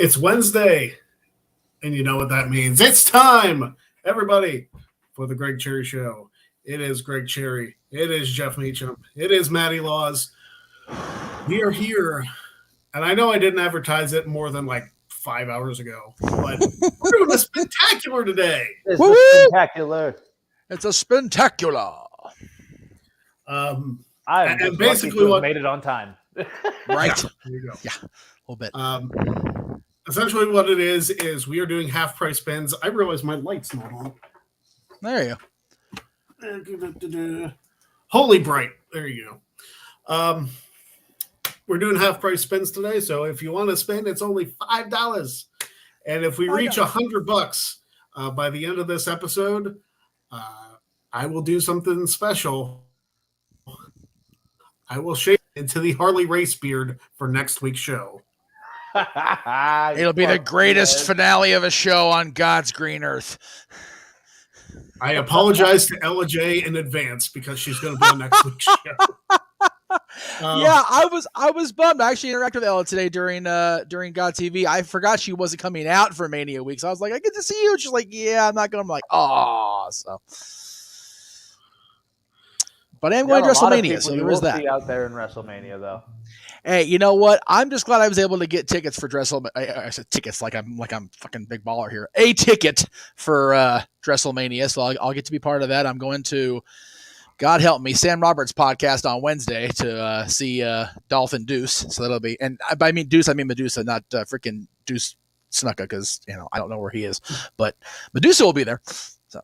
It's Wednesday, and you know what that means. It's time, everybody, for the Greg Cherry Show. It is Greg Cherry. It is Jeff Meacham. It is Matty Laws. We are here, and I know I didn't advertise it more than like 5 hours ago, but we're doing a spectacular today. It's a spectacular. It's a spectacular. I'm and basically what made it on time. Right. There you go. Yeah, a little bit. Essentially what it is we are doing half price spins. I realize my light's not on. There you go. Holy bright. There you go. We're doing half price spins today, so if you want to spin, it's only $5. And if we reach $100 by the end of this episode, I will do something special. I will shave into the Harley race beard for next week's show. It'll be the greatest finale of a show on God's green earth. I apologize to Ella J in advance because she's going to be on next week's show. Yeah, I was bummed. I actually interacted with Ella today during God TV. I forgot she wasn't coming out for Mania week, so I was like, I get to see you. She's like, yeah, I'm not going. I'm like, oh, so. But I am going to WrestleMania, so there is that. See out there in WrestleMania, though. Hey, you know what? I'm just glad I was able to get tickets for WrestleMania. I said tickets like I'm fucking big baller here. A ticket for WrestleMania, so I'll get to be part of that. I'm going to, God help me, Sam Roberts' podcast on Wednesday to see Dolph and Deuce. So that'll be, and by Deuce, I mean Medusa, not freaking Deuce Snuka, because I don't know where he is, but Medusa will be there. So.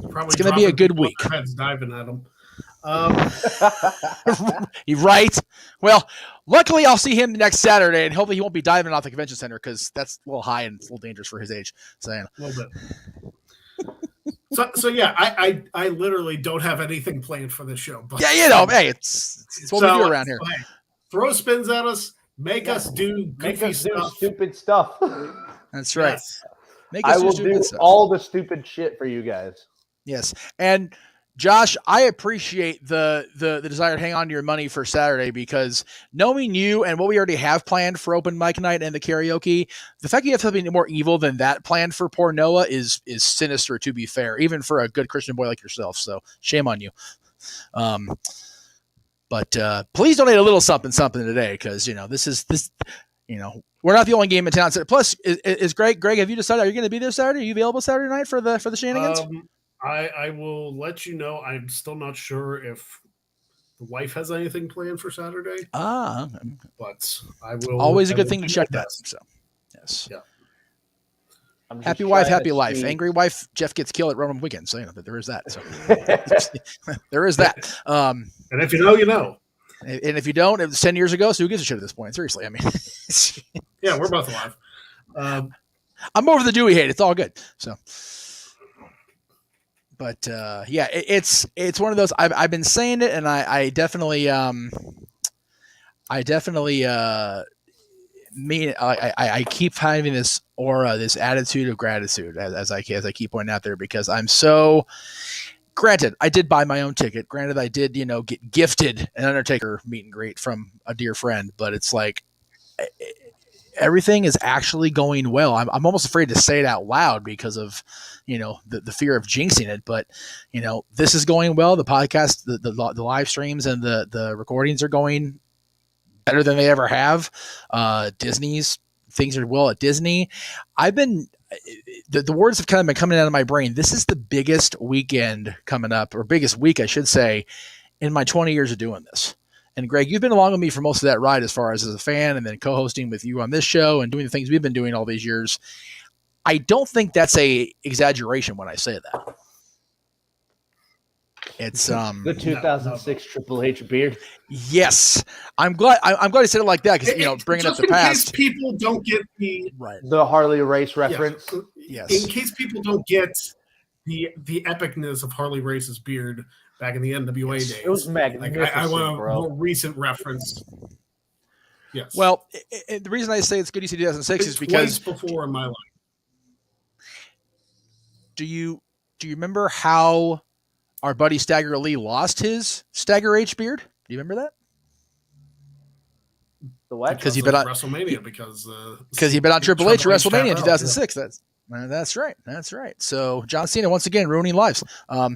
Probably it's going to be a good week. Heads diving at him. Right. Well, luckily I'll see him next Saturday, and hopefully he won't be diving off the convention center because that's a little high and it's a little dangerous for his age. So, a little bit. So yeah, I literally don't have anything planned for this show. But, yeah, hey, it's what we do around here. Hey, throw spins at us, make us do stupid stuff. That's right. Yes. I will do all the stupid shit for you guys. Yes. And Josh, I appreciate the desire to hang on to your money for Saturday, because knowing you and what we already have planned for open mic night and the karaoke, the fact that you have something more evil than that planned for poor Noah is sinister, to be fair, even for a good Christian boy like yourself. So shame on you. But please donate a little something today, because we're not the only game in town. Plus, is Greg, have you decided, are you going to be there Saturday? Are you available Saturday night for the shenanigans? I will let you know. I'm still not sure if the wife has anything planned for Saturday. But I will. Always a good thing to check that. So, yes. Yeah. Happy wife, happy life. Angry wife, Jeff gets killed at Roman weekend. So there is that. So there is that. And if you know, you know. And if you don't, it was 10 years ago, so who gives a shit at this point? Seriously, I mean. Yeah, we're both alive. I'm over the Dewey hate. It's all good. So. But yeah, it's one of those. I've been saying it, and I definitely mean it. I keep having this aura, this attitude of gratitude, as I keep pointing out there, because I'm so. Granted, I did buy my own ticket. Granted, I did, get gifted an Undertaker meet and greet from a dear friend. But it's like everything is actually going well. I'm almost afraid to say it out loud because of, the fear of jinxing it. But, this is going well. The podcast, the live streams and the recordings are going better than they ever have. Disney's things are well at Disney. The words have kind of been coming out of my brain. This is the biggest weekend coming up, or biggest week, I should say, in my 20 years of doing this. And Greg, you've been along with me for most of that ride, as far as a fan, and then co-hosting with you on this show and doing the things we've been doing all these years. I don't think that's a exaggeration when I say that. It's the 2006 Triple H beard. Yes, I'm glad I said it like that, because bringing up the past. In case people don't get the Harley race reference. Yes. In case people don't get the epicness of Harley Race's beard back in the NWA days. It was magnificent. I want a more recent reference. Yes. Well, the reason I say it's good you see 2006 is because twice before in my life. Do you remember how our buddy Stagger Lee lost his Stagger H beard? Do you remember that? The what? Because he bet on WrestleMania because he bet on Triple H at WrestleMania in out, 2006. Yeah. That's right. That's right. So John Cena once again ruining lives. Well,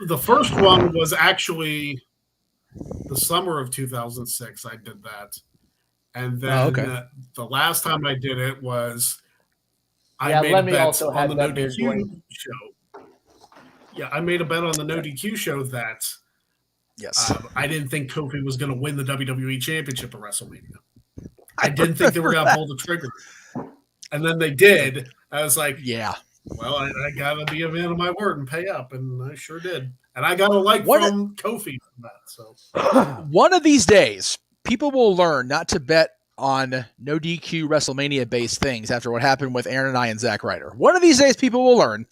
the first one was actually the summer of 2006. I did that, and then the last time I did it was I made a bet on the No DQ show. Yeah, I made a bet on the No DQ show that I didn't think Kofi was going to win the WWE Championship at WrestleMania. I didn't think they were going to pull the trigger. And then they did. I was like, well, I got to be a man of my word and pay up. And I sure did. And I got a like from Kofi from that. So one of these days, people will learn not to bet on no DQ WrestleMania-based things after what happened with Aaron and I and Zack Ryder. One of these days, people will learn.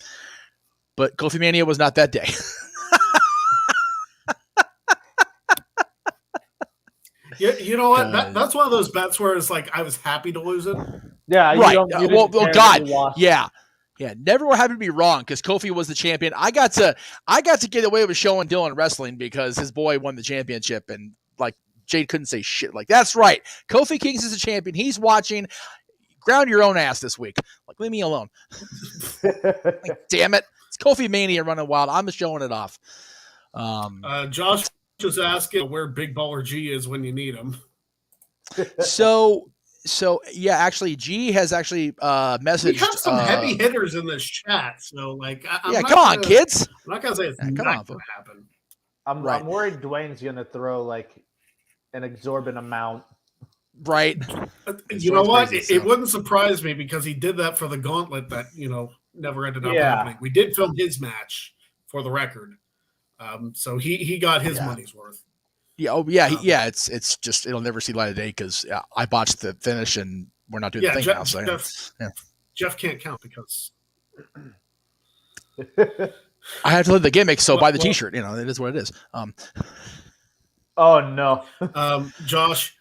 But Kofi Mania was not that day. You know what? That's one of those bets where it's like I was happy to lose it. Yeah, right. Yeah. Never were happy to be wrong because Kofi was the champion. I got to get away with showing Dylan wrestling because his boy won the championship, and like Jade couldn't say shit. Like that's right. Kofi Kingston is the champion. He's watching. Ground your own ass this week. Like leave me alone. Like, damn it. It's Kofi Mania running wild. I'm just showing it off. Josh just asking where Big Baller G is when you need him. So yeah, actually, G has actually messaged. We have some heavy hitters in this chat, so like, come on, kids. I'm not gonna say it's not gonna happen. I'm worried Dwayne's gonna throw like an exorbitant amount. Right. You know what? It wouldn't surprise me because he did that for the gauntlet that never ended up happening. We did film his match for the record, so he got his money's worth. Yeah. Oh yeah. It's just it'll never see light of day because I botched the finish and we're not doing the thing now. So Jeff can't count because I have to live the gimmick. So buy the T-shirt. It is what it is. Oh no, Josh.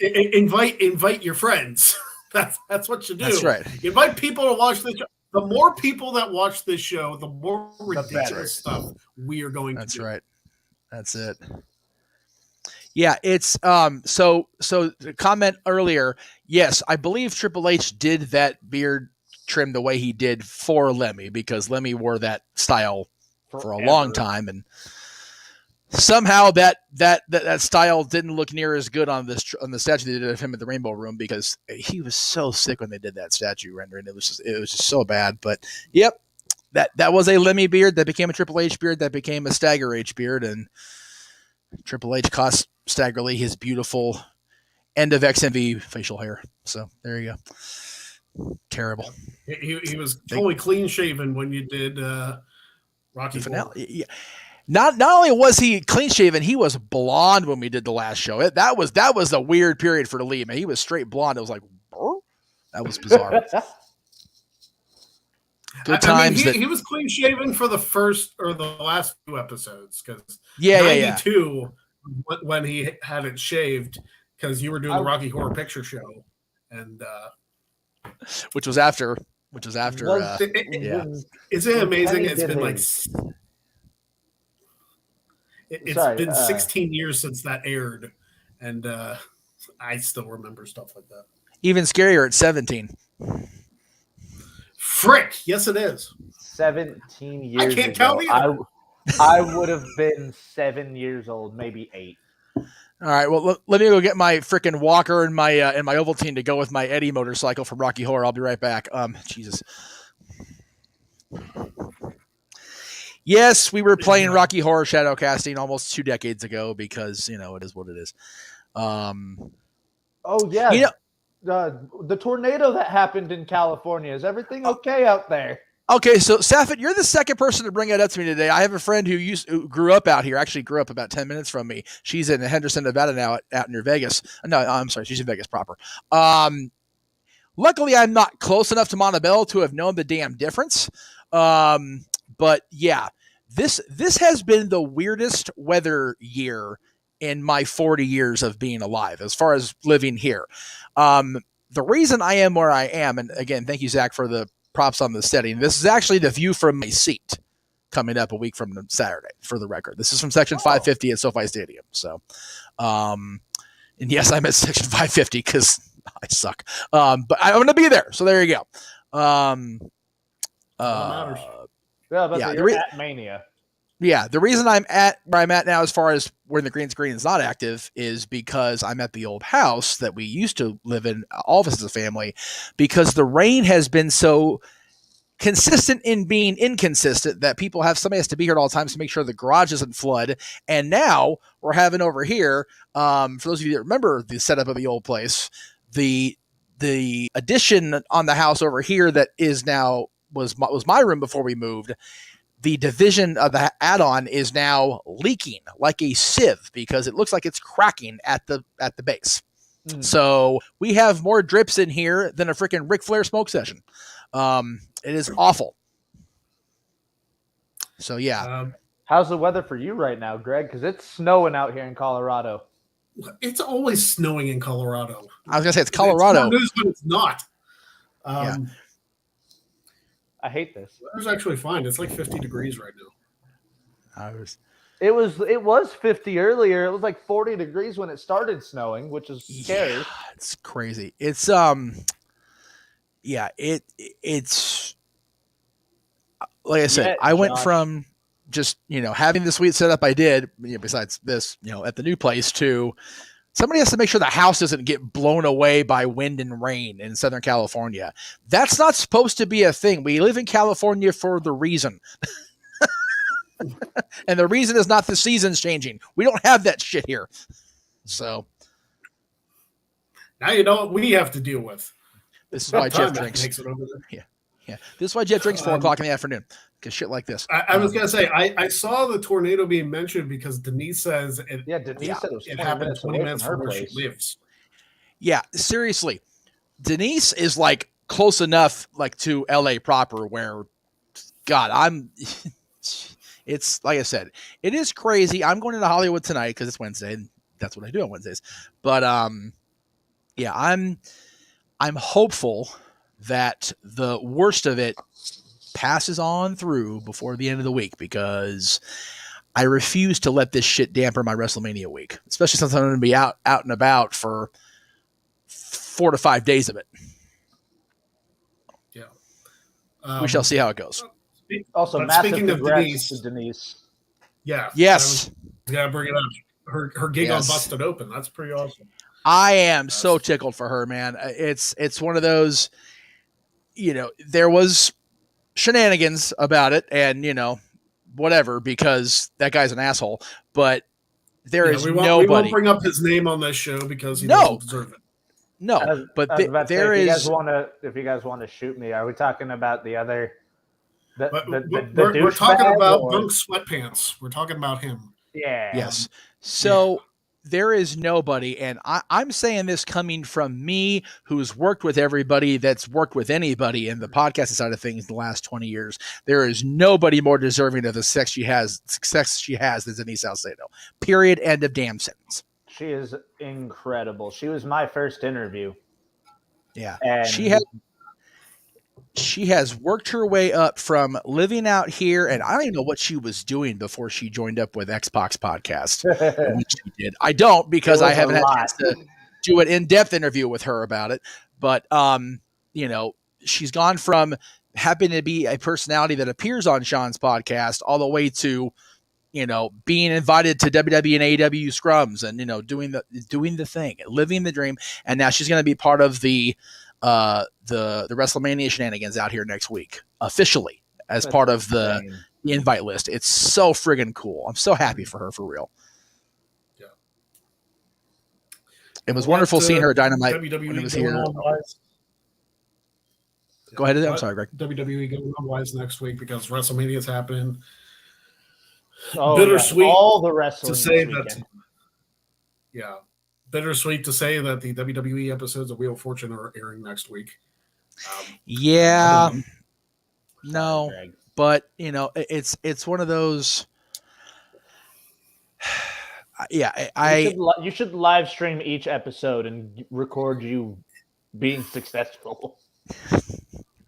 Invite your friends. That's what you do. That's right. Invite people to watch this show. The more people that watch this show, the more ridiculous stuff we are going to do. That's right. That's it. Yeah, it's so the comment earlier, yes, I believe Triple H did that beard trim the way he did for Lemmy because Lemmy wore that style for a long time, and somehow that style didn't look near as good on the statue they did of him at the Rainbow Room because he was so sick when they did that statue rendering. It was just so bad. But yep, that was a Lemmy beard that became a Triple H beard that became a Stagger H beard, and Triple H cost Stagger Lee his beautiful end of XMV facial hair. So there you go. Terrible. He was totally clean shaven when you did Rocky Finale. Yeah. Not only was he clean shaven, he was blonde when we did the last show. That was a weird period for the Lee, man. He was straight blonde. It was like, that was bizarre. Good times. He was clean shaven for the first or the last few episodes because 92 when he had it shaved because you were doing the Rocky Horror Picture Show and which was after. Isn't it amazing? It's been like. It's been 16 years since that aired, and I still remember stuff like that. Even scarier at 17. Frick! Yes, it is. 17 years I can't count either. I would have been 7 years old, maybe 8. All right, well, let me go get my freaking walker and my Ovaltine to go with my Eddie motorcycle from Rocky Horror. I'll be right back. Jesus. Yes, we were playing Rocky Horror Shadowcasting almost 2 decades ago because, it is what it is. Oh, yeah. The tornado that happened in California. Is everything okay out there? Okay, so Safet, you're the second person to bring it up to me today. I have a friend who grew up out here, actually grew up about 10 minutes from me. She's in Henderson, Nevada now, out near Vegas. No, I'm sorry, she's in Vegas proper. Luckily, I'm not close enough to Montebello to have known the damn difference. But yeah, this has been the weirdest weather year in my 40 years of being alive, as far as living here. The reason I am where I am, and again, thank you, Zach, for the props on the setting. This is actually the view from my seat. coming up a week from Saturday, for the record. This is from Section 550 at SoFi Stadium. So, and yes, I'm at Section 550 because I suck. But I'm going to be there. So there you go. Matters. You're at Mania. Yeah, the reason I'm at where I'm at now, as far as when the green screen is not active, is because I'm at the old house that we used to live in, all of us as a family, because the rain has been so consistent in being inconsistent that somebody has to be here at all times to make sure the garage doesn't flood. And now we're having over here, for those of you that remember the setup of the old place, the addition on the house over here that is now was my room before we moved. The division of the add-on is now leaking like a sieve because it looks like it's cracking at the base. So we have more drips in here than a freaking Ric Flair smoke session. It is awful. So yeah. How's the weather for you right now, Greg? Because it's snowing out here in Colorado. It's always snowing in Colorado. I was gonna say it's Colorado. It's not news, but it's not. Yeah. I hate this. Weather's actually fine. It's like 50 degrees right now. It was 50 earlier. It was like 40 degrees when it started snowing, which is scary. Yeah, it's crazy. It's it's like I said, I went from just, having the suite set up I did, besides this, at the new place, to somebody has to make sure the house doesn't get blown away by wind and rain in Southern California. That's not supposed to be a thing. We live in California for the reason. And the reason is not the seasons changing. We don't have that shit here. So now you know what we have to deal with. This is why Jeff drinks. Yeah. This is why Jeff drinks 4 o'clock in the afternoon. Because shit like this. I was gonna say I saw the tornado being mentioned because Denise says said it happened 20 minutes from where she lives. Yeah, seriously. Denise is like close enough like to LA proper where it's like I said, it is crazy. I'm going into Hollywood tonight because it's Wednesday and that's what I do on Wednesdays. But I'm hopeful that the worst of it passes on through before the end of the week, because I refuse to let this shit damper my WrestleMania week, especially since I'm going to be out and about for 4 to 5 days of it. Yeah. We shall see how it goes. Also, massive congrats to Denise. Yeah. Yes. Gotta bring it up. Her gig on Busted Open. That's pretty awesome. I am so tickled for her, man. It's one of those, there was shenanigans about it and, whatever, because that guy's an asshole, but there is nobody. We won't bring up his name on this show because he doesn't deserve it. No, but there is. If you guys want to shoot me, are we talking about the other? We're talking about Bunk Sweatpants. We're talking about him. Yeah. Yes. So there is nobody, and I'm saying this coming from me, who's worked with everybody that's worked with anybody in the podcasting side of things in the last 20 years. There is nobody more deserving of the success she has than Denise Salcedo. Period. End of damn sentence. She is incredible. She was my first interview. Yeah. And she has worked her way up from living out here, and I don't even know what she was doing before she joined up with Xbox Podcast. Which she did. I don't, because I haven't had a chance to do an in-depth interview with her about it. But she's gone from happening to be a personality that appears on Sean's podcast all the way to being invited to WWE and AEW scrums and doing the thing, living the dream. And now she's going to be part of the WrestleMania shenanigans out here next week, officially as part of the invite list. It's so friggin' cool. I'm so happy for her, for real. Yeah. It was wonderful seeing her at Dynamite WWE when it was here. Go ahead. I'm sorry, Greg. WWE going on wise next week because WrestleMania is happening. Oh, bittersweet. All the wrestling to say that. Yeah. Bittersweet to say that the WWE episodes of Wheel of Fortune are airing next week. No, but it's one of those. Yeah, you should live stream each episode and record you being successful.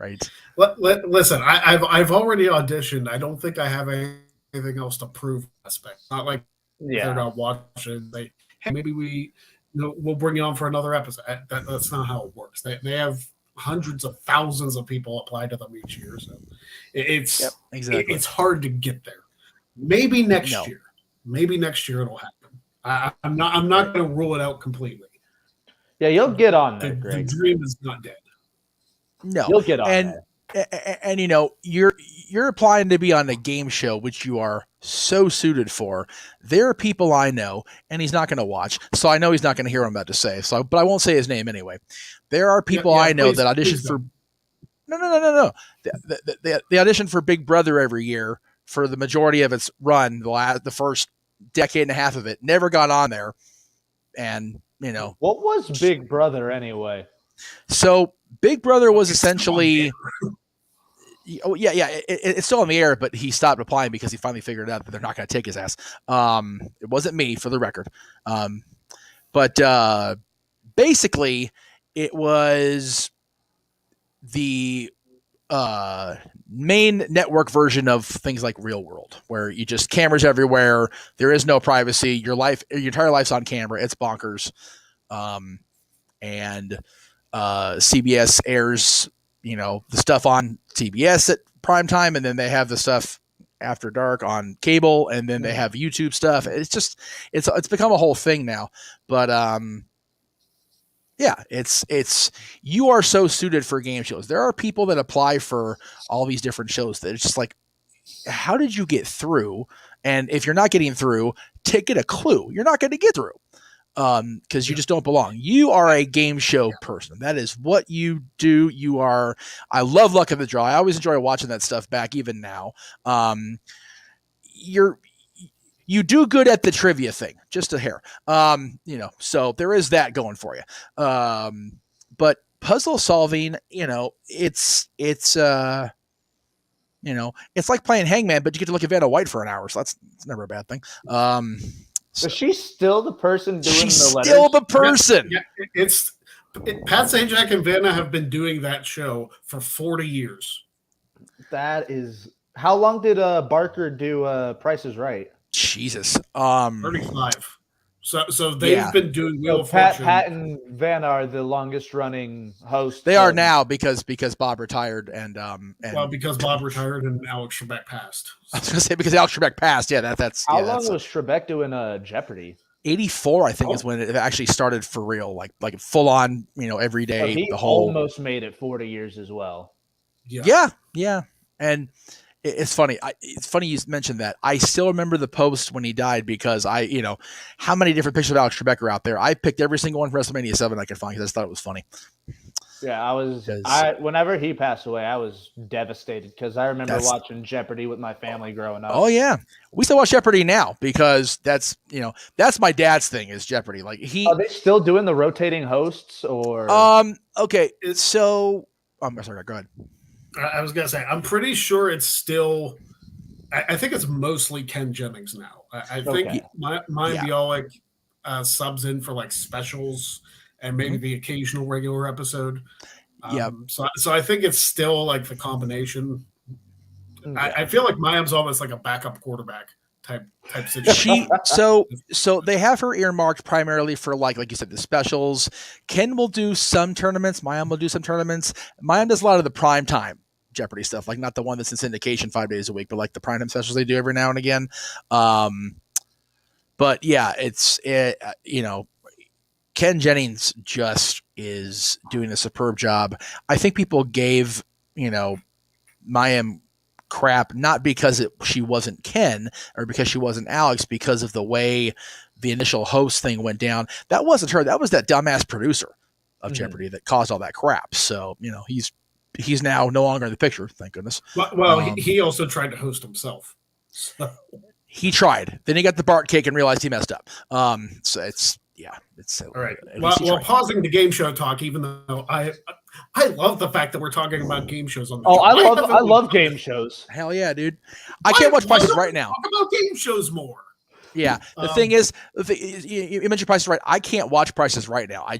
right? Listen, I've already auditioned. I don't think I have anything else to prove. Aspect, not like they're not watching. They, hey, maybe we'll bring you on for another episode. That's not how it works. They have hundreds of thousands of people apply to them each year, so it's hard to get there. Maybe next year. Maybe next year it'll happen. I'm not going to rule it out completely. Yeah, you'll get on there, Greg. The dream is not dead. No, you'll get on there. And you know, you're applying to be on a game show, which you are so suited for. There are people I know, and he's not going to watch, so I know he's not going to hear what I'm about to say. So, but I won't say his name anyway. There are people I know that audition for. No. They audition for Big Brother every year for the majority of its run. The first decade and a half of it never got on there, and you know what was Big Brother anyway? So Big Brother was essentially. Oh yeah, it's still on the air, but he stopped applying because he finally figured out that they're not going to take his ass. It wasn't me, for the record, but basically, it was the main network version of things like Real World, where you just cameras everywhere. There is no privacy. Your entire life's on camera. It's bonkers, and CBS airs. You know, the stuff on CBS at prime time, and then they have the stuff after dark on cable, and then they have YouTube stuff. It's just, it's become a whole thing now. But yeah, it's you are so suited for game shows. There are people that apply for all these different shows that it's just like, how did you get through? And if you're not getting through, get a clue. You're not going to get through. Because you just don't belong. You are a game show person. That is what you do. I love Luck of the Draw. I always enjoy watching that stuff back, even now. You do good at the trivia thing, just a hair. You know, so there is that going for you. But puzzle solving, you know, it's you know, it's like playing Hangman, but you get to look at Vanna White for an hour, so that's never a bad thing. So she's still the person doing the letters? Still the person. Yeah, Pat Sajak and Vanna have been doing that show for 40 years. That is... How long did Barker do Price is Right? Jesus. 35. So they've been doing Wheel of Fortune. Pat and Vanna are the longest running hosts. They are now because Bob retired and because Bob retired and Alex Trebek passed. I was gonna say because Alex Trebek passed. Yeah, that's how long was Trebek doing Jeopardy? 84, I think, is when it actually started for real, like full on, you know, every day. So he the whole almost made it 40 years as well. Yeah, and it's funny. It's funny you mentioned that. I still remember the post when he died because how many different pictures of Alex Trebek are out there? I picked every single one from WrestleMania 7 I could find because I thought it was funny. Yeah, whenever he passed away, I was devastated because I remember watching Jeopardy with my family growing up. Oh yeah, we still watch Jeopardy now because that's my dad's thing is Jeopardy. Like are they still doing the rotating hosts or? Okay, so I'm sorry. Go ahead. I was gonna say I'm pretty sure it's still. I think it's mostly Ken Jennings now. I think mine be all like subs in for like specials and maybe the occasional regular episode. So I think it's still like the combination. I feel like Mayim's almost like a backup quarterback type situation. So they have her earmarked primarily for like you said, the specials. Ken will do some tournaments. Mayim will do some tournaments. Mayim does a lot of the prime time Jeopardy stuff, like not the one that's in syndication 5 days a week, but like the prime time specials they do every now and again. But yeah, Ken Jennings just is doing a superb job. I think people gave, Mayim crap, not because she wasn't Ken or because she wasn't Alex, because of the way the initial host thing went down. That wasn't her. That was that dumbass producer of Jeopardy that caused all that crap. So, he's now no longer in the picture. Thank goodness. Well, he also tried to host himself. So. He tried. Then he got the Bart cake and realized he messed up. So it's all right. Well, pausing the game show talk, even though I love the fact that we're talking about game shows on the show. I love game shows. Hell yeah, dude! I can't watch Price is Right now. Talk about game shows more. Yeah, the thing is, you mentioned Price is Right. I can't watch Price is Right now. I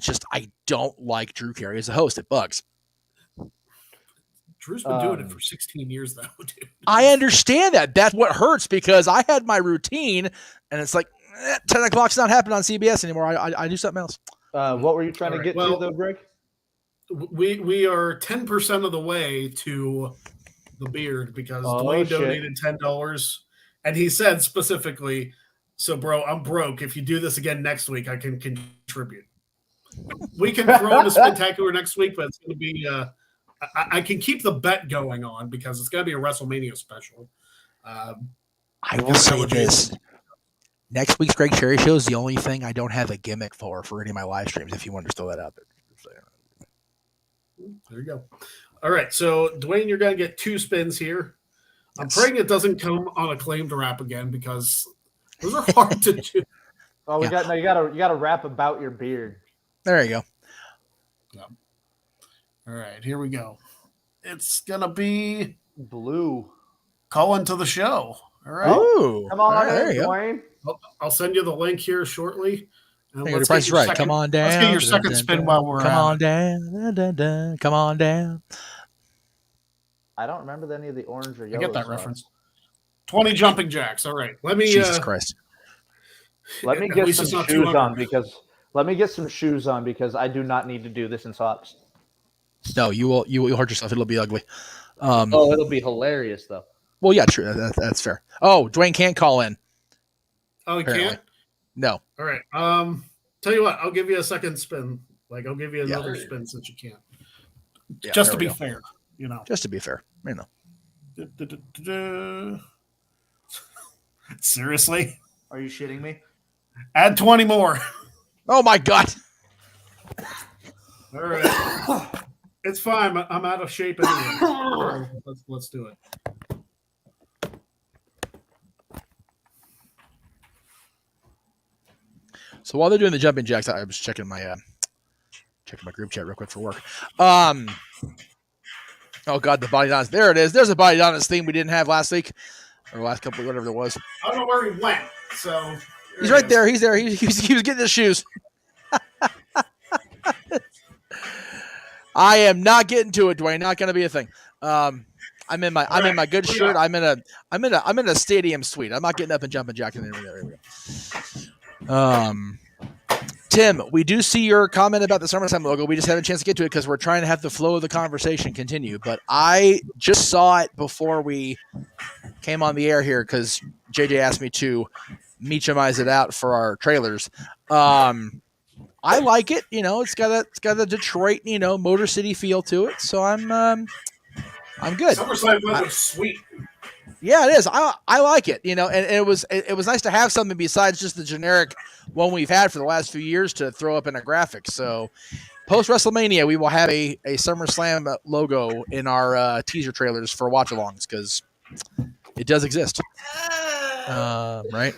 don't like Drew Carey as a host. It bugs. Drew's been doing it for 16 years though, dude. I understand that. That's what hurts because I had my routine, and it's like 10 o'clock's not happening on CBS anymore. I do something else. What were you trying to get to though, Greg? We are 10% of the way to the beard because Dwayne donated $10, and he said specifically, "So, bro, I'm broke. If you do this again next week, I can contribute." We can throw in a spectacular next week, but it's going to be. I can keep the bet going on because it's going to be a WrestleMania special. I will say this. Next week's Greg Cherry Show is the only thing I don't have a gimmick for any of my live streams, if you want to throw that out there. There you go. All right, so, Dwayne, you're going to get 2 spins here. I'm praying it doesn't come on a claimed rap again because those are hard to do. Oh, you got to rap about your beard. There you go. Yeah. All right, here we go. It's gonna be blue. Call into the show. All right. Oh, come on, there you Dwayne. I'll send you the link here shortly. And let's get your second, come on down. Let's get your second spin while we're come on down. Come on down. I don't remember any of the orange or yellow. I get that reference. 20 jumping jacks. All right. Let me. Jesus Christ. Let me get some shoes on because. Let me get some shoes on because I do not need to do this in socks. No, you will hurt yourself. It'll be ugly. It'll be hilarious though. Well, yeah, true. That's fair. Oh, Dwayne can't call in. Oh, he can't? No. All right. Tell you what, I'll give you a second spin. Like I'll give you another spin since you can't. Yeah, just to be fair, you know. Just to be fair, you know. Seriously? Are you shitting me? Add 20 more. Oh my God! All right, it's fine. I'm out of shape anyway. Let's do it. So while they're doing the jumping jacks, I was checking my group chat real quick for work. Oh God, the body donuts. There it is. There's a body donuts theme we didn't have last week or last couple, whatever it was. I don't know where he went. So. He's right there. He's there. He was getting his shoes. I am not getting to it, Dwayne. Not going to be a thing. I'm in my good shirt. I'm in a stadium suite. I'm not getting up and jumping jack in there. We go. Tim, we do see your comment about the SummerSlam logo. We just haven't a chance to get to it because we're trying to have the flow of the conversation continue. But I just saw it before we came on the air here because JJ asked me to Meachamize it out for our trailers. I like it. You know, it's got a Detroit, Motor City feel to it. So I'm good. SummerSlam was sweet. Yeah, it is. I like it. And it was nice to have something besides just the generic one we've had for the last few years to throw up in a graphic. So post WrestleMania, we will have a SummerSlam logo in our teaser trailers for watch-alongs because it does exist. Right.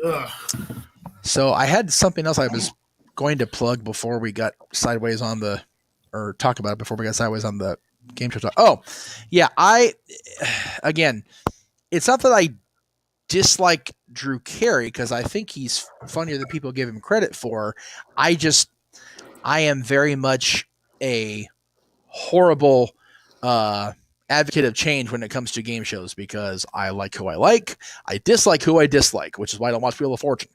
Ugh. So I had something else I was going to plug before we got sideways on talk about it before we got sideways on the game show talk. Oh, yeah. Again, it's not that I dislike Drew Carey because I think he's funnier than people give him credit for. I am very much a horrible advocate of change when it comes to game shows because I like who I like. I dislike who I dislike, which is why I don't watch Wheel of Fortune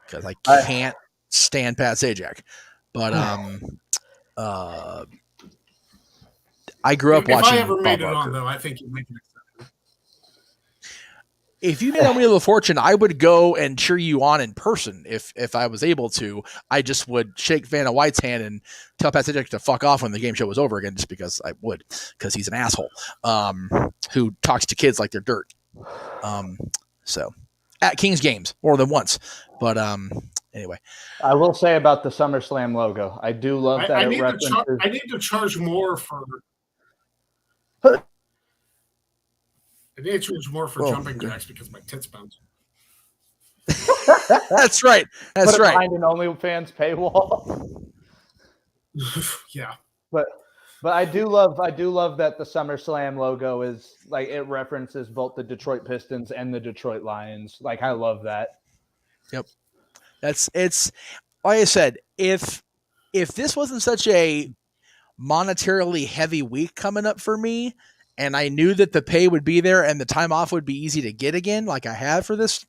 because I can't stand Pat Sajak. But I grew up watching. If I ever made Bob it Barker. on, though, I think you'd make an exception. If you made on Wheel of Fortune, I would go and cheer you on in person if I was able to. I just would shake Vanna White's hand and tell Pat Sajak to fuck off when the game show was over again, just because I would, because he's an asshole who talks to kids like they're dirt. So at King's Games more than once, but anyway. I will say about the SummerSlam logo, I do love that. I need to charge more for. I need to charge more for jumping jacks because my tits bounce. That's right. That's Put it right. behind an OnlyFans paywall. Yeah, but I do love that the SummerSlam logo is like it references both the Detroit Pistons and the Detroit Lions. Like I love that. Yep. It's like I said, if this wasn't such a monetarily heavy week coming up for me, and I knew that the pay would be there and the time off would be easy to get again, like I had for this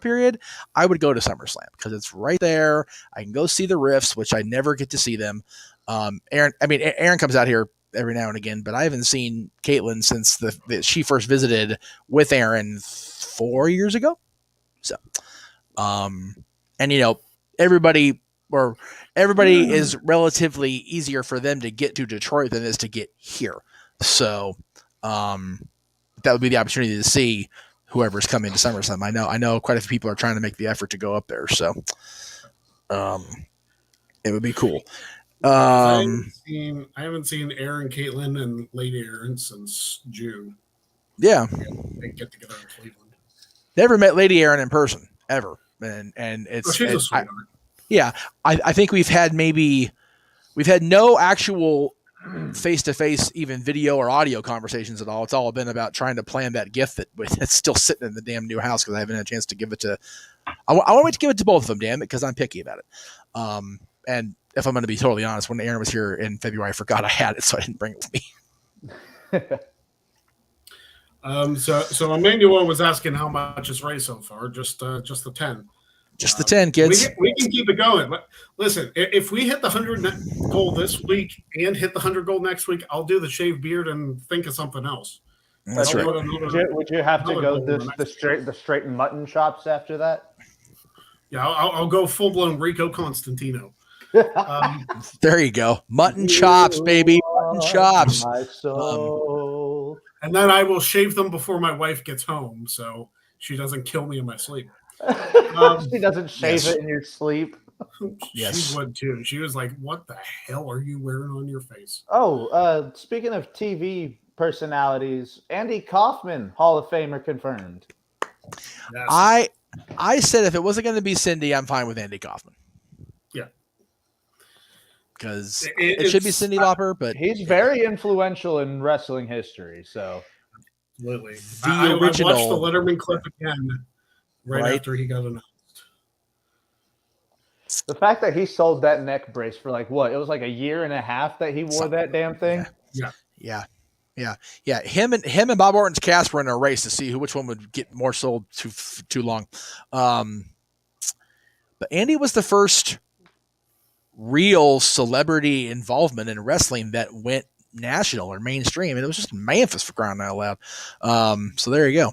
period, I would go to SummerSlam because it's right there. I can go see the Riffs, which I never get to see them. Aaron comes out here every now and again, but I haven't seen Caitlin since she first visited with Aaron 4 years ago. So, everybody is relatively easier for them to get to Detroit than it is to get here. So, that would be the opportunity to see whoever's coming to SummerSlam. I know quite a few people are trying to make the effort to go up there. So, it would be cool. I haven't seen Aaron, Caitlin, and Lady Aaron since June. Yeah, they get together in Cleveland. Never met Lady Aaron in person ever, and it's she's a sweetheart. I think we've had no actual face-to-face, even video or audio conversations at all. It's all been about trying to plan that gift that's still sitting in the damn new house because I haven't had a chance to give it to. I want to give it to both of them, damn it, because I'm picky about it. And if I'm going to be totally honest, when Aaron was here in February, I forgot I had it, so I didn't bring it with me. So Emmanuel was asking how much is Ray so far. Just the 10. Just the 10, kids. We can keep it going. But listen, if we hit the 100 goal this week and hit the 100 goal next week, I'll do the shaved beard and think of something else. That's right. Would you have to go the straight mutton chops after that? Yeah, I'll go full blown Rico Constantino. There you go, mutton chops, baby, mutton chops. My soul. And then I will shave them before my wife gets home, so she doesn't kill me in my sleep. She doesn't shave it in your sleep. Yes. She would too. She was like, "What the hell are you wearing on your face?" Oh, speaking of TV personalities, Andy Kaufman, Hall of Famer confirmed. Yes. I said if it wasn't going to be Cindy, I'm fine with Andy Kaufman. Yeah. Because it should be Cyndi Lauper, but he's very influential in wrestling history. So, absolutely, the original. I watched the Letterman clip again right after he got announced. The fact that he sold that neck brace for like what? It was like a year and a half that he wore that damn thing. Yeah. Him and Bob Orton's cast were in a race to see which one would get more sold too long. But Andy was the first real celebrity involvement in wrestling that went national or mainstream, and it was just Memphis for crying out loud. So there you go.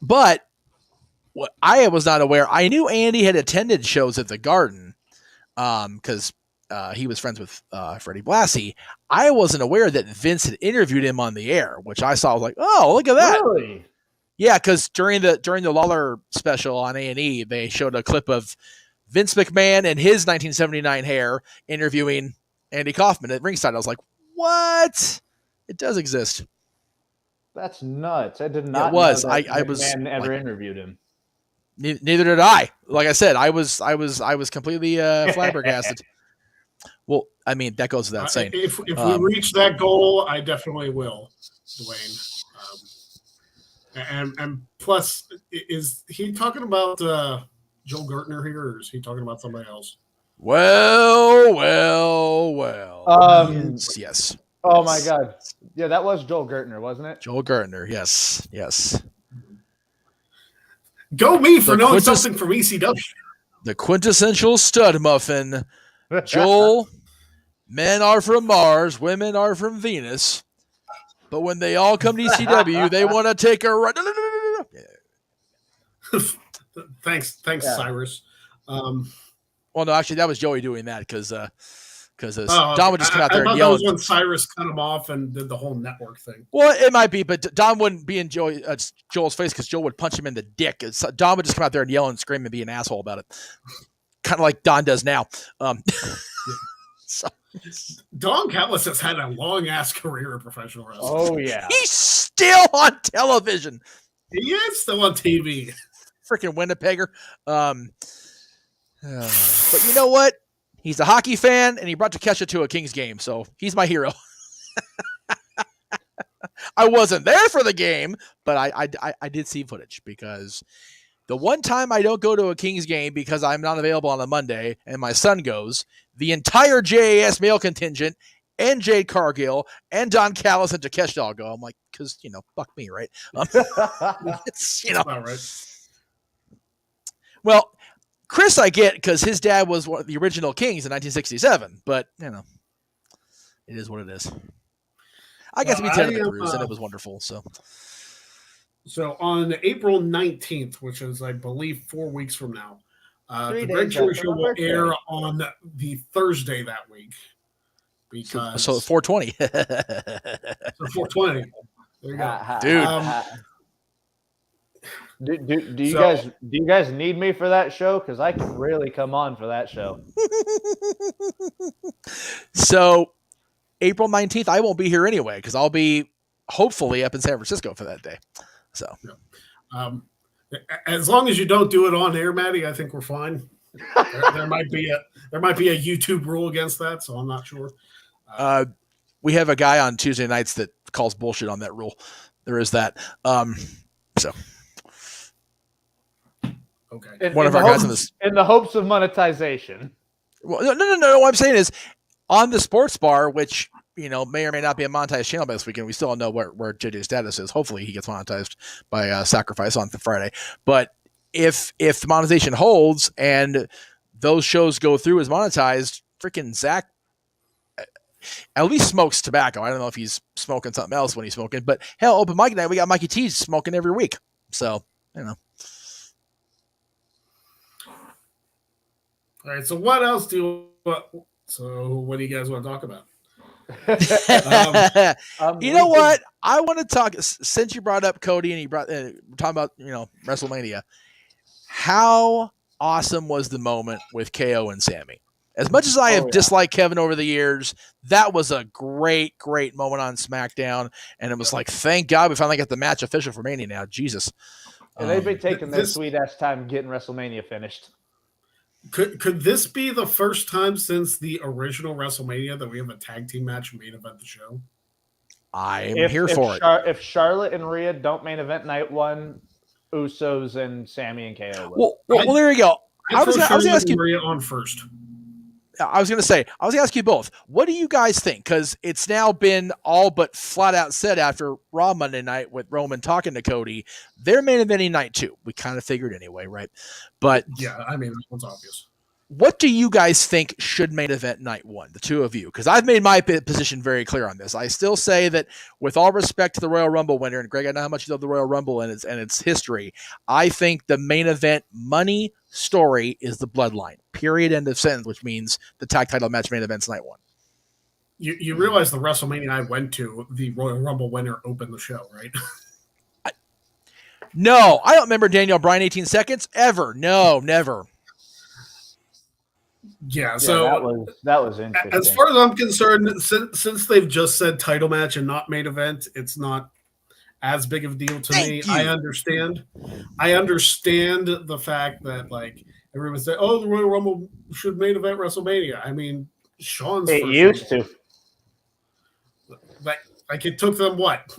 But what I was not aware, I knew Andy had attended shows at the Garden because he was friends with Freddie Blassie. I wasn't aware that Vince had interviewed him on the air, which I saw. I was like, oh, look at that. Really? Yeah, because during the Lawler special on A&E, they showed a clip of Vince McMahon and his 1979 hair interviewing Andy Kaufman at ringside. I was like, what? It does exist. That's nuts. I did not. It was. Know that I was never interviewed him. Neither did I. Like I said, I was completely flabbergasted. Well, I mean, that goes without saying. If we reach that goal, I definitely will, Dwayne. And plus, is he talking about Joel Gertner here, or is he talking about somebody else? Well. Yes. Oh my God. Yeah, that was Joel Gertner, wasn't it? Joel Gertner. Yes. Go me for knowing something from ECW. The quintessential stud muffin. Joel, men are from Mars, women are from Venus. But when they all come to ECW, they want to take a run. Thanks, Cyrus. Well, no, actually, that was Joey doing that because Don would just come out there and yell. That was when Cyrus cut him off and did the whole network thing. Well, it might be, but Don wouldn't be in Joel's face because Joel would punch him in the dick. Don would just come out there and yell and scream and be an asshole about it, kind of like Don does now. Don Callis has had a long ass career in professional wrestling. Oh yeah, he's still on television. He is still on TV. Freaking Winnipegger. But you know what? He's a hockey fan, and he brought Takesha to a Kings game, so he's my hero. I wasn't there for the game, but I did see footage because The one time I don't go to a Kings game because I'm not available on a Monday and my son goes, the entire JAS male contingent and Jade Cargill and Don Callis and Takesh all go. I'm like, because, fuck me, right? It's, That's about right. Well, Chris I get because his dad was one of the original Kings in 1967, but, it is what it is. I got to be 10 on the cruise, and it was wonderful, so... So on April 19th, which is, I believe, 4 weeks from now, the Greg Cherry Show will air on the Thursday that week. Because so 420. So 420. There you go. Do you guys need me for that show? Because I can really come on for that show. So April 19th, I won't be here anyway because I'll be hopefully up in San Francisco for that day. So, as long as you don't do it on air, Maddie, I think we're fine. there might be a YouTube rule against that, so I'm not sure. We have a guy on Tuesday nights that calls bullshit on that rule. There is that. So, okay. One of our guys in the hopes of monetization. Well, no. What I'm saying is, on the sports bar, which may or may not be a monetized channel by this weekend. We still don't know where JJ's status is. Hopefully he gets monetized by Sacrifice on Friday. But if the monetization holds and those shows go through as monetized, freaking Zach at least smokes tobacco. I don't know if he's smoking something else when he's smoking, but hell, open mic night, we got Mikey T smoking every week. So, All right. So what else what do you guys want to talk about? You know what? I want to talk, since you brought up Cody and you talking about, WrestleMania, how awesome was the moment with KO and Sammy? As much as I have disliked Kevin over the years, that was a great, great moment on SmackDown. And it was like, thank God we finally got the match official for Mania now. Jesus. And they've been taking their sweet ass time getting WrestleMania finished. Could this be the first time since the original WrestleMania that we have a tag team match main event the show? I'm here for it. If Charlotte and Rhea don't main event night one, Usos and Sammy and KO. Well, there you go. I was going to ask you Rhea on first. I was going to ask you both. What do you guys think? Because it's now been all but flat out said after Raw Monday night with Roman talking to Cody, they're main eventing night two. We kind of figured anyway, right? But yeah, I mean, that one's obvious. What do you guys think should main event night one, the two of you? Because I've made my position very clear on this. I still say that with all respect to the Royal Rumble winner, and Greg, I know how much you love the Royal Rumble and its history, I think the main event money story is the Bloodline. Period. End of sentence, which means the tag title match main event's night one. You realize the WrestleMania I went to, the Royal Rumble winner opened the show, right? No, I don't remember Daniel Bryan 18 seconds ever. No, never. Yeah, so that was interesting. As far as I'm concerned, since they've just said title match and not main event, it's not as big of a deal to me. I understand the fact that like everyone said, "Oh, the Royal Rumble should main event WrestleMania." I mean, Sean's it used to. Like it took them what?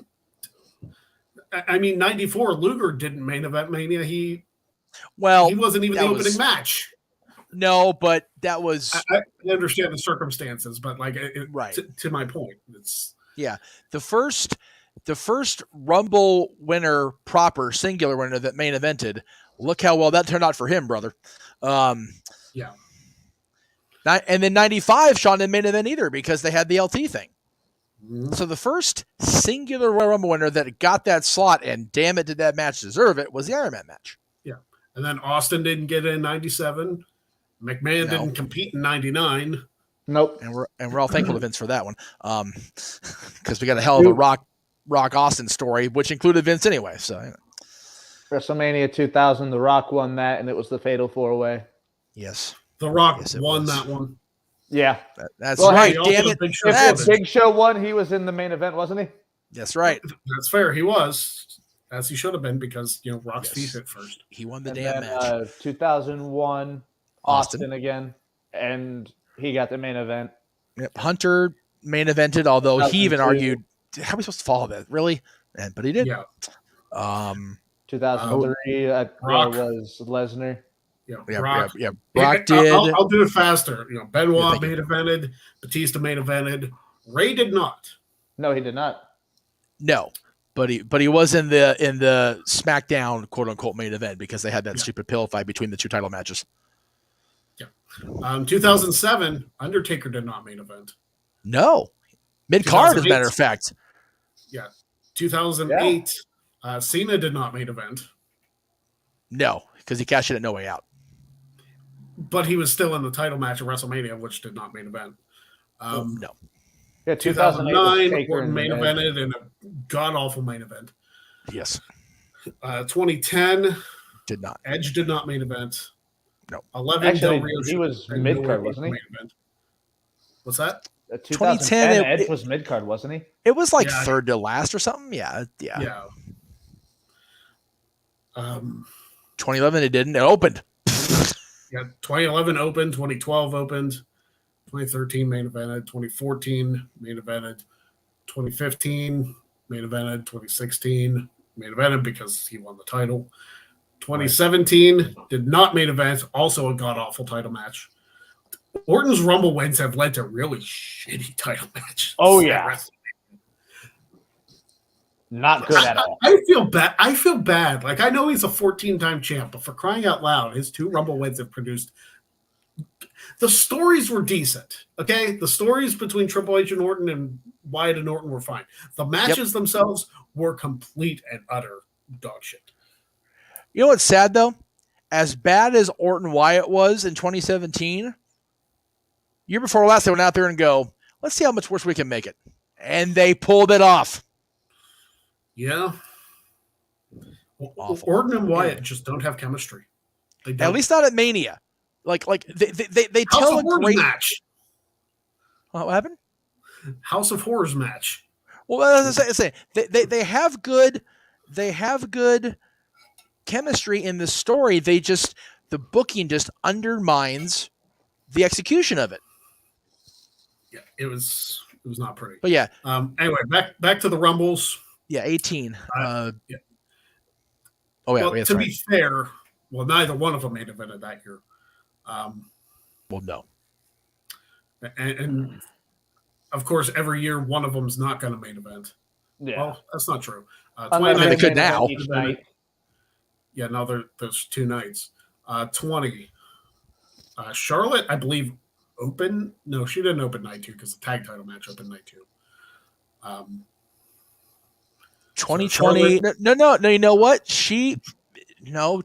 I mean, '94 Luger didn't main event Mania. He wasn't even the opening match. No, but that was. I understand the circumstances, but like, right to my point, it's the first Rumble winner, proper singular winner that main evented. Look how well that turned out for him, brother. Yeah. And then '95, Sean didn't main event either because they had the LT thing. Mm-hmm. So the first singular Royal Rumble winner that got that slot, and damn it, did that match deserve it, was the Iron Man match. Yeah, and then Austin didn't get in '97. McMahon didn't compete in '99. Nope. And we're all thankful to Vince for that one, because we got a hell of a Rock Austin story, which included Vince anyway. So WrestleMania 2000, The Rock won that, and it was the Fatal 4-Way. Yes, The Rock won that one. Yeah, that's right. Damn it, Big Show won. He was in the main event, wasn't he? That's right. That's fair. He was, as he should have been, because Rock's feet hit first. He won the damn match. 2001. Austin again, and he got the main event. Yep. Hunter main evented, although he even argued, how are we supposed to follow that? Really? But he did. Yeah. 2003 Brock. was Lesnar. Brock. Brock did. I'll do it faster. Benoit thank you. main evented. Batista main evented. Ray did not. No, he did not. No, but he was in the SmackDown quote unquote main event because they had that stupid pillow fight between the two title matches. 2007, Undertaker did not main event. No, mid card as a matter of fact. 2008, Cena did not main event. No, because he cashed in at No Way Out. But he was still in the title match at WrestleMania, which did not main event. No. Yeah, 2009, Orton main evented in a god-awful main event. Yes. 2010, did not. Edge did not main event. No. 11, Actually, Del Rio he was mid-card, wasn't he? Main event. What's that? 2010, Edge was mid-card, wasn't he? It was like third to last or something. Yeah. 2011, it didn't. It opened. 2011 opened. 2012 opened. 2013 main evented. 2014 main evented. 2015 main evented. 2016 main evented because he won the title. 2017 did not main event. Also a god-awful title match. Orton's Rumble wins have led to really shitty title matches. Oh, yeah. Not good at all. I feel bad. Like, I know he's a 14-time champ, but for crying out loud, his 2 Rumble wins have produced. The stories were decent, okay? The stories between Triple H and Orton and Wyatt and Orton were fine. The matches themselves were complete and utter dog shit. You know what's sad, though? As bad as Orton Wyatt was in 2017, year before last, they went out there and go, let's see how much worse we can make it. And they pulled it off. Yeah. Awful. Orton and Wyatt just don't have chemistry. They don't. At least not at Mania. Like they House tell of a Horrors great match. What happened? House of Horrors match. Well, as I say, they have good chemistry in the story. The booking just undermines the execution of it. Yeah, it was not pretty. But yeah. Anyway, back to the Rumbles. Yeah, 18. Yeah. Oh yeah. Well, to be fair, neither one of them made evented that year. Well, no. And of course, every year one of them's not going to main event. Yeah. Well, that's not true. They could now. Yeah, now there's 2 nights. 20. Charlotte, I believe, opened. No, she didn't open night 2 because the tag title match opened night 2. 2020. No. You know what? Tag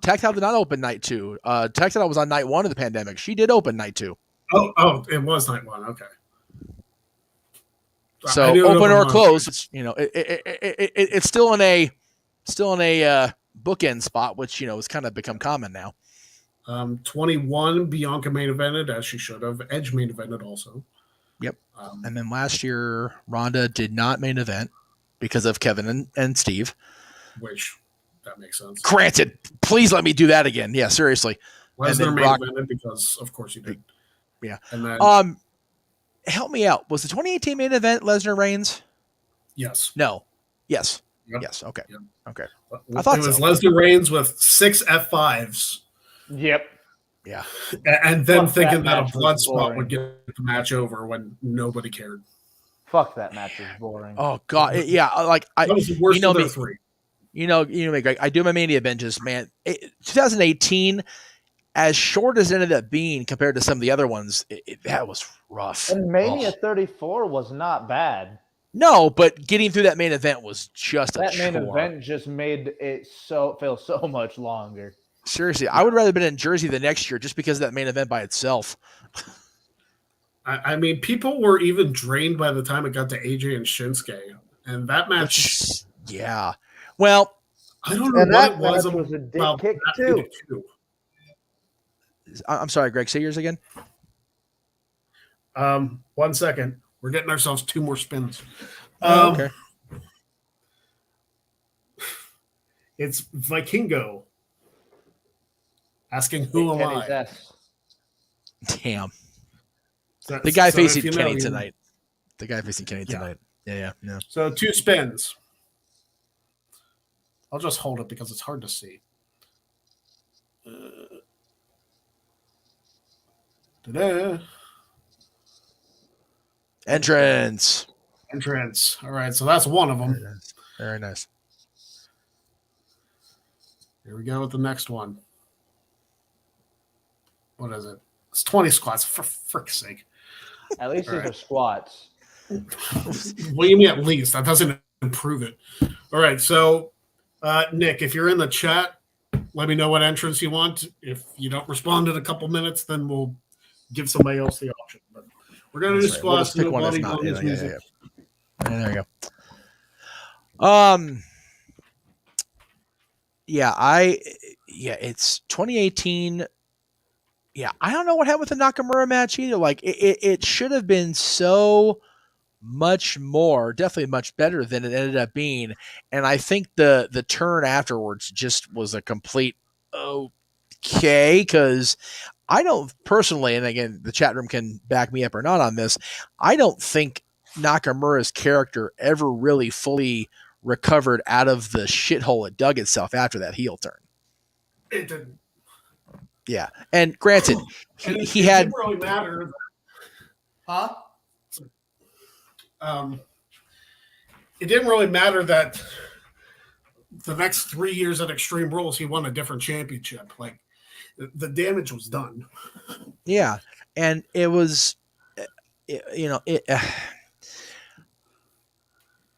title did not open night 2. Tag title was on night 1 of the pandemic. She did open night 2. Oh, it was night 1. Okay. So open or close, it's still in a bookend spot, which has kind of become common now. 21 Bianca main evented as she should have. Edge main evented also. Yep. And then last year Ronda did not main event because of Kevin and Steve. Which that makes sense. Granted, please let me do that again. Yeah, seriously. Lesnar main evented because of course he did. Yeah. And then help me out. Was the 2018 main event Lesnar Reigns? Yes. No. Yes. Yep. Yes. Okay. Yep. Okay. I thought it was Lesnar Reigns with 6 F5s. Yep. Yeah. And then thinking that a blood spot would get the match over when nobody cared. Fuck, that match was boring. Oh God. Yeah. Like that was the worst of the 3. You know me, Greg. I do my Mania binges, man. 2018. As short as it ended up being compared to some of the other ones, that was rough. And Mania 34 was not bad. No, but getting through that main event was just a chore. That main event just made it feel so much longer. Seriously, I would rather have been in Jersey the next year just because of that main event by itself. I mean, people were even drained by the time it got to AJ and Shinsuke. And that match... Yeah. Well... I don't know what it was a dick about kick that too. I'm sorry, Greg. Say yours again. 1 second. We're getting ourselves 2 more spins. Okay. It's Vikingo asking who am I? Damn. The guy facing Kenny tonight. The guy facing Kenny tonight. Yeah. So 2 spins. I'll just hold it because it's hard to see. Ta-da. Entrance. All right, so that's one of them. Very nice. Here we go with the next one. What is it? It's 20 squats, for frick's sake. At least All these right. are squats. What do you mean at least? That doesn't improve it. All right, so Nick, if you're in the chat, let me know what entrance you want. If you don't respond in a couple minutes, then we'll give somebody else the option. But we're going to do squats. We'll pick one if Nobody not. knows music. There you go. It's 2018. Yeah, I don't know what happened with the Nakamura match either. Like, it should have been so much more, definitely much better than it ended up being. And I think the turn afterwards just was a complete okay, because I don't personally, and again, the chat room can back me up or not on this, I don't think Nakamura's character ever really fully recovered out of the shithole it dug itself after that heel turn. It didn't. Yeah, and granted, he had. It didn't really matter. Huh? It didn't really matter that the next 3 years at Extreme Rules he won a different championship. Like, the damage was done. Yeah, and it was,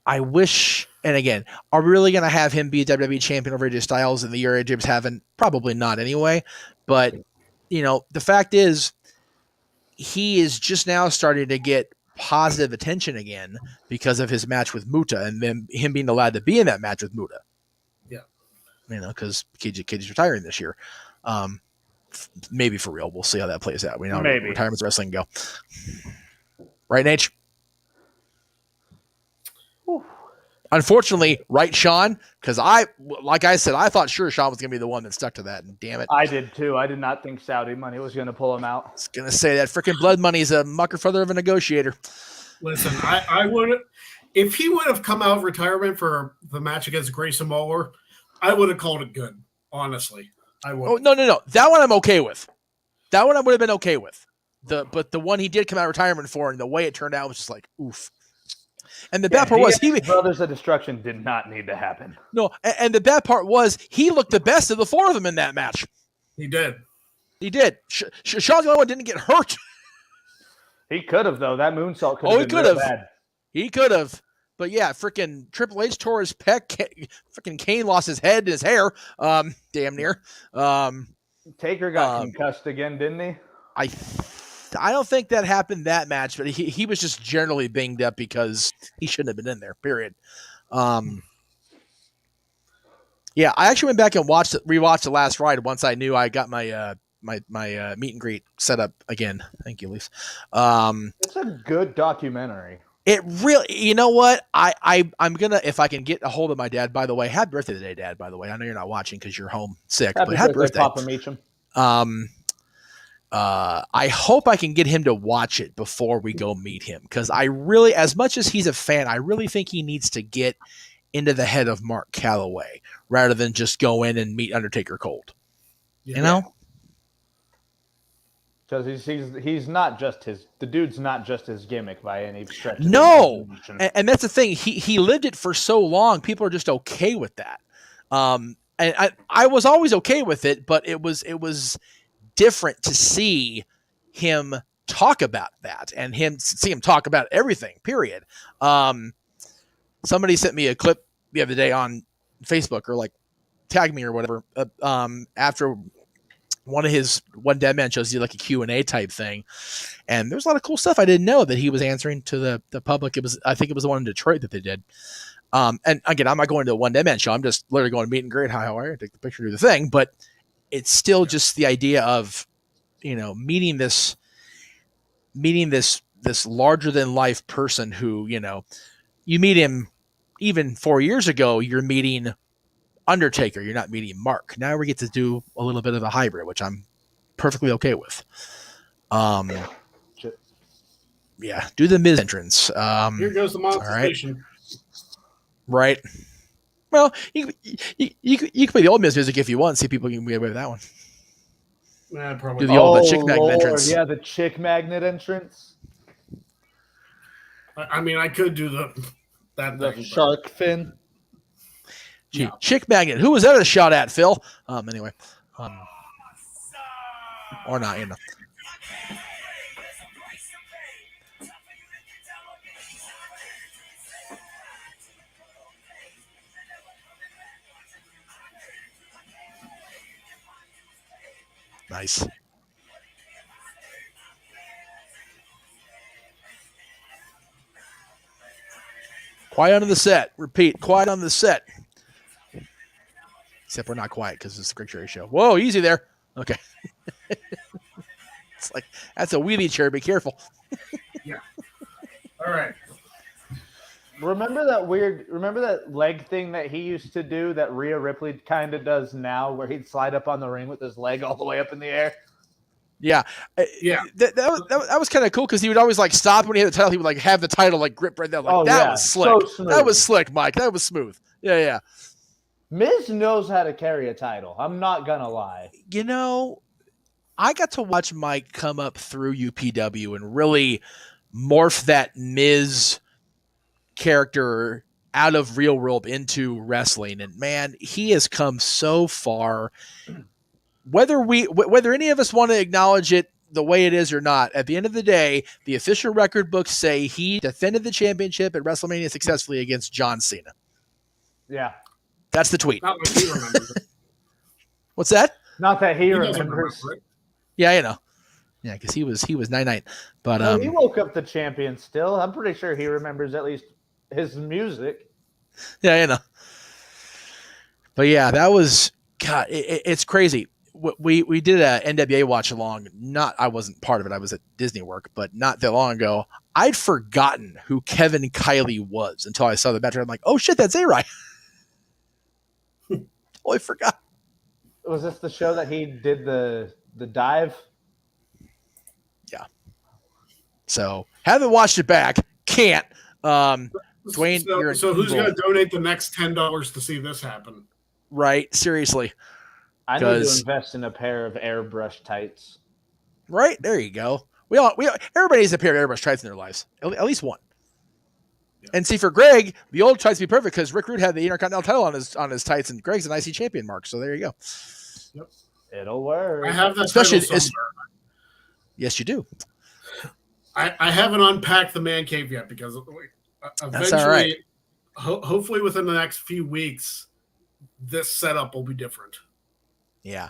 I wish, and again, are we really going to have him be a WWE champion over AJ Styles in the year AJ's having? Probably not anyway. But, the fact is, he is just now starting to get positive attention again because of his match with Muta and then him being allowed to be in that match with Muta. Yeah. Because KG's retiring this year. Maybe for real. We'll see how that plays out. We know retirement's wrestling go. Right, Nate? Unfortunately, right, Sean? Because like I said, I thought sure Sean was going to be the one that stuck to that, and damn it. I did too. I did not think Saudi money was going to pull him out. I was going to say that freaking blood money's a mucker feather of a negotiator. Listen, I would, if he would have come out of retirement for the match against Grayson Waller, I would have called it good, honestly. I would. Oh, no. That one I'm okay with. That one I would have been okay with. But the one he did come out of retirement for, and the way it turned out was just like, oof. And the bad part was Brothers of Destruction did not need to happen. No, and the bad part was he looked the best of the four of them in that match. He did. Sean's the only one didn't get hurt. He could have, though. That moonsault could have been real bad. He could have. But yeah, freaking Triple H tore his pec. Freaking Kane lost his head and his hair. Damn near. Taker got concussed again, didn't he? I don't think that happened that match, but he was just generally banged up because he shouldn't have been in there, period. Yeah, I actually went back and rewatched The Last Ride once I knew I got my my meet and greet set up again. Thank you, Lise. It's a good documentary. It really, you know what? I'm gonna, if I can get a hold of my dad. By the way, happy birthday today, Dad. By the way, I know you're not watching because you're home sick, but happy birthday, Papa Meacham. I hope I can get him to watch it before we go meet him, because I really, as much as he's a fan, I really think he needs to get into the head of Mark Calloway rather than just go in and meet Undertaker cold. Yeah. You know? Because he's not just the dude's not just his gimmick by any stretch. No, and that's the thing. He lived it for so long. People are just okay with that. And I was always okay with it, but it was different to see him talk about that and see him talk about everything. Period. Somebody sent me a clip the other day on Facebook, or like tagged me or whatever. After one of his One Dead Man shows, he did like a Q&A type thing, and there's a lot of cool stuff I didn't know that he was answering to the public. I think it was the one in Detroit that they did. And again, I'm not going to a One Dead Man show. I'm just literally going to meet and greet. Hi, how are you? Take the picture, do the thing. But it's still just the idea of, meeting this larger than life person who, you meet him even 4 years ago, you're meeting Undertaker, you're not meeting Mark. Now we get to do a little bit of a hybrid, which I'm perfectly okay with. Yeah, do the Miz entrance. Here goes the monster station. Right. Well, you can play the old Miz music if you want. See if people can get away with that one. Probably. Do the old chick magnet entrance. Yeah, the chick magnet entrance. I mean, I could do the shark fin. Gee, yeah. Chick magnet. Who was that a shot at, Phil? Anyway. Or not, you know. Nice. Quiet on the set. Repeat, quiet on the set. Except we're not quiet because it's the Greg Cherry Show. Whoa, easy there. Okay. It's like, that's a wheelie chair. Be careful. Yeah. All right. Remember that leg thing that he used to do that Rhea Ripley kind of does now, where he'd slide up on the ring with his leg all the way up in the air? Yeah. Yeah. That was kind of cool because he would always like stop when he had the title. He would like have the title like grip right there. Like, that was slick. So that was slick, Mike. That was smooth. Yeah. Miz knows how to carry a title. I'm not going to lie. You know, I got to watch Mike come up through UPW and really morph that Miz character out of real world into wrestling. And man, he has come so far. Whether any of us want to acknowledge it the way it is or not, at the end of the day, the official record books say he defended the championship at WrestleMania successfully against John Cena. Yeah. That's the tweet. Not like he remembers it. What's that? Not that he remembers. Yeah, you know. Yeah, because he was 9-9. But he woke up the champion still. I'm pretty sure he remembers at least his music. Yeah, you know. But yeah, that was God. It's crazy. We did a NWA watch along. I wasn't part of it. I was at Disney work, but not that long ago. I'd forgotten who Kevin Kiley was until I saw the match. I'm like, oh shit, that's A-Rai. I forgot. Was this the show that he did the dive? Yeah. So haven't watched it back. Can't. Dwayne, so who's going to donate the next $10 to see this happen? Right. Seriously. I need to invest in a pair of airbrush tights. Right. There you go. Everybody needs a pair of airbrush tights in their lives. At least one. Yeah. And see, for Greg, the old tights be perfect because Rick Rude had the Intercontinental title on his tights, and Greg's an IC champion mark. So there you go. Yep. It'll work. I have that especially. Yes, you do. I haven't unpacked the man cave yet because eventually, that's all right. Hopefully within the next few weeks, this setup will be different. Yeah.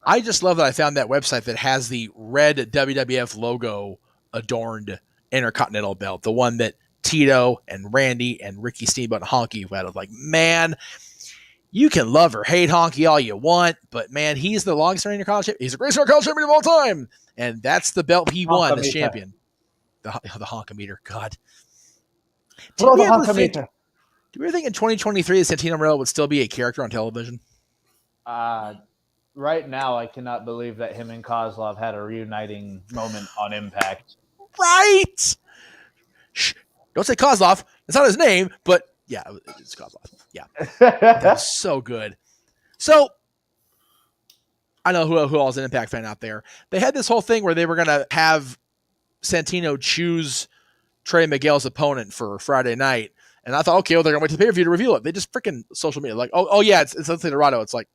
I just love that I found that website that has the red WWF logo adorned Intercontinental belt, the one that Tito and Randy and Ricky Steamboat and Honky had. Of like, man, you can love or hate Honky all you want, but man, he's the longest reigning Intercontinental champion. He's the greatest Intercontinental champion of all time. And that's the belt he won as champion. The Honkameter. God. Do we ever think in 2023 that Santino Marella would still be a character on television? Right now, I cannot believe that him and Kozlov had a reuniting moment on Impact. Right? Shh. Don't say Kozlov. It's not his name, but yeah, it's Kozlov. Yeah. That was so good. So, I know who all's an Impact fan out there. They had this whole thing where they were going to have Santino choose Trey Miguel's opponent for Friday night. And I thought, okay, well, they're going to wait to the pay-per-view to reveal it. They just freaking social media. Like, oh yeah, it's Lindsay Dorado. It's like,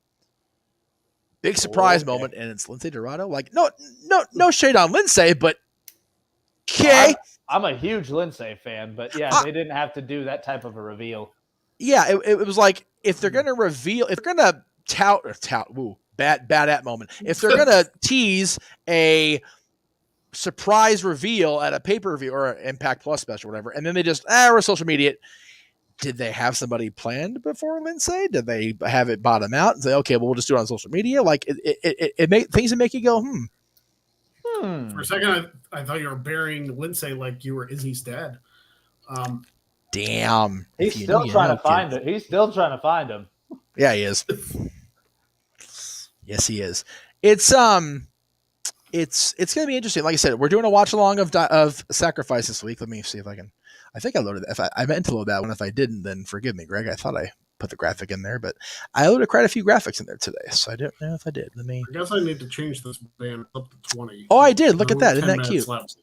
big surprise moment, and it's Lindsay Dorado. Like, no shade on Lindsay, but okay. I'm a huge Lindsay fan, but yeah, they didn't have to do that type of a reveal. Yeah, it was like, if they're going to reveal, if they're going to bad at moment. If they're going to tease a surprise reveal at a pay-per-view or an Impact Plus special or whatever, and then they just, we're social media. Did they have somebody planned before Lindsay? Did they have it bottom out and say, okay, well, we'll just do it on social media? Like, it make things that make you go, For a second, I thought you were burying Lindsay like you were Izzy's dad. Damn. He's still trying to find it. He's still trying to find him. Yeah, he is. Yes, he is. It's going to be interesting. Like I said, we're doing a watch along of Sacrifice this week. Let me see if I can. I think I loaded that. I meant to load that one. If I didn't, then forgive me, Greg. I thought I put the graphic in there, but I loaded quite a few graphics in there today, so I don't know if I did. Let me. I guess I need to change this band up to 20. Oh, I did. Look at Only that. Isn't 10 that minutes cute? left.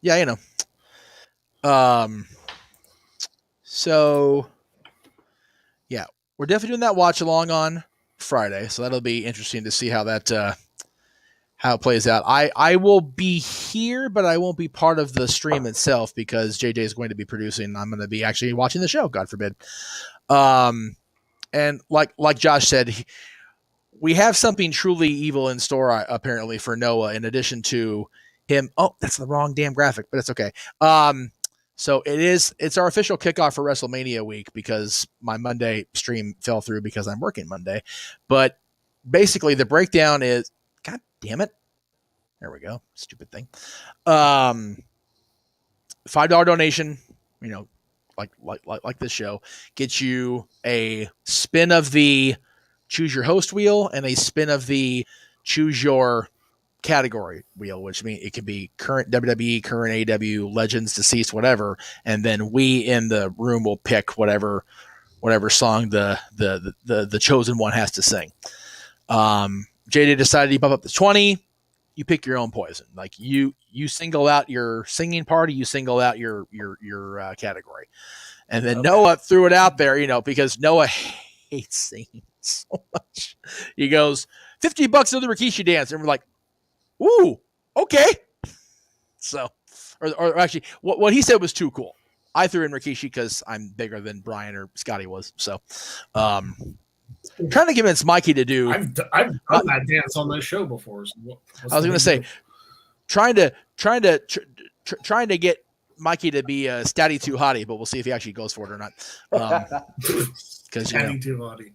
Yeah, you know. So yeah, we're definitely doing that watch along on Friday, so that'll be interesting to see how that how it plays out. I will be here, but I won't be part of the stream itself because JJ is going to be producing. I'm going to be actually watching the show, God forbid. And like Josh said, we have something truly evil in store apparently for Noah. In addition to him, oh, that's the wrong damn graphic, but it's okay. So it's our official kickoff for WrestleMania week because my Monday stream fell through because I'm working Monday. But basically the breakdown is, God damn it. There we go. Stupid thing. $5 donation, like this show, gets you a spin of the choose your host wheel and a spin of the choose your category wheel, which means it can be current WWE, current AW, legends, deceased, whatever, and then we in the room will pick whatever song the chosen one has to sing. JD decided to bump up to 20. You pick your own poison. Like you single out your singing party, you single out your category, and then Noah threw it out there, because Noah hates singing so much. He goes $50 to the Rikishi dance, and we're like, ooh, okay. So, or actually, what he said was too cool. I threw in Rikishi because I'm bigger than Brian or Scotty was. So, trying to convince Mikey to do. I've done that dance on this show before. So I was going to say, trying to get Mikey to be a Statty Too Hottie, but we'll see if he actually goes for it or not. Because Statty Too Hottie.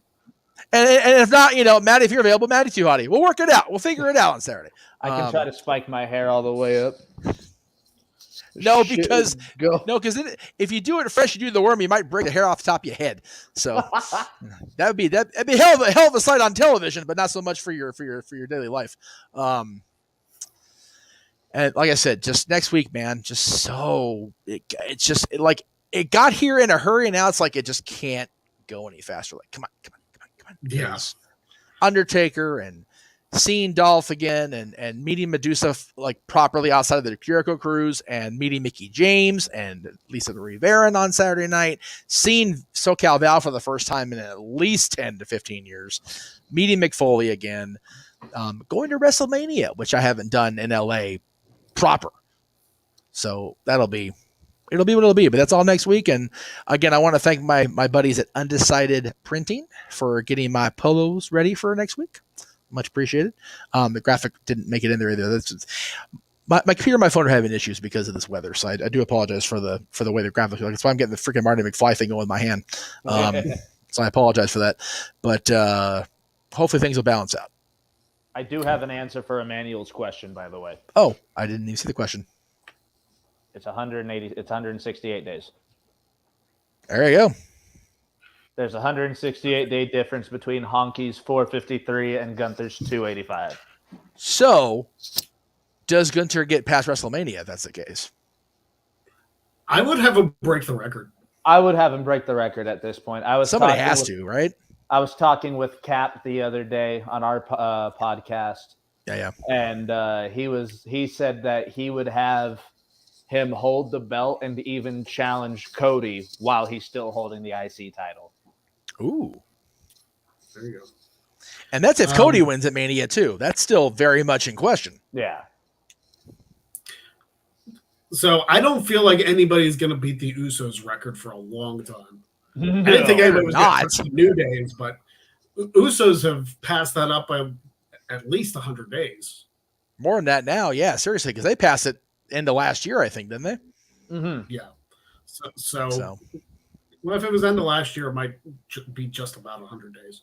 And if not, Maddie, if you're available, Maddie Too Hottie. We'll work it out. We'll figure it out on Saturday. I can try to spike my hair all the way up. No, because if you do it fresh, you do the worm, you might break the hair off the top of your head. So that'd be hell of a sight on television, but not so much for your daily life. And like I said, just next week, man, it got here in a hurry, and now it's like it just can't go any faster. Like, come on. Yeah. Undertaker and seeing Dolph again and meeting Medusa properly outside of the Jericho Cruise and meeting Mickey James and Lisa Marie Varon on Saturday night, seeing SoCal Val for the first time in at least 10 to 15 years, meeting Mick Foley again, going to WrestleMania, which I haven't done in LA proper. So it'll be what it'll be, but that's all next week. And again, I want to thank my buddies at Undecided Printing for getting my polos ready for next week. Much appreciated. The graphic didn't make it in there either. My computer and my phone are having issues because of this weather, so I do apologize for the way the graphic. That's why I'm getting the freaking Marty McFly thing going with my hand. So I apologize for that, but hopefully things will balance out. I do have an answer for Emmanuel's question, by the way. Oh, I didn't even see the question. It's 180. It's 168 days. There you go. There's a 168-day difference between Honky's 453 and Gunther's 285. So, does Gunther get past WrestleMania if that's the case? I would have him break the record. I would have him break the record at this point. Somebody has to, right? I was talking with Cap the other day on our podcast. Yeah. And he said that he would have him hold the belt and even challenge Cody while he's still holding the IC title. Ooh. There you go. And that's if Cody wins at Mania too. That's still very much in question. Yeah. So I don't feel like anybody's going to beat the Usos record for a long time. I didn't think anybody was going to New Days, but Usos have passed that up by at least 100 days. More than that now, yeah, seriously, because they passed it into last year, I think, didn't they? Mm-hmm. Yeah. So well, if it was end of last year, it might be just about 100 days.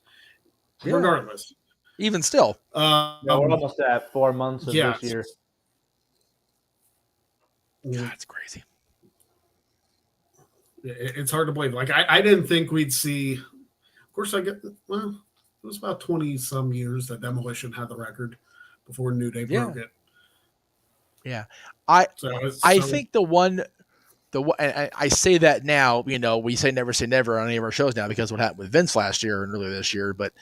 Yeah. Regardless. Even still. We're almost at 4 months of this year. God, it's crazy. It's hard to believe. Like, I didn't think we'd see. Of course, it was about 20-some years that Demolition had the record before New Day broke it. Yeah. I think the one I say that now, we say never on any of our shows now because of what happened with Vince last year and earlier this year. But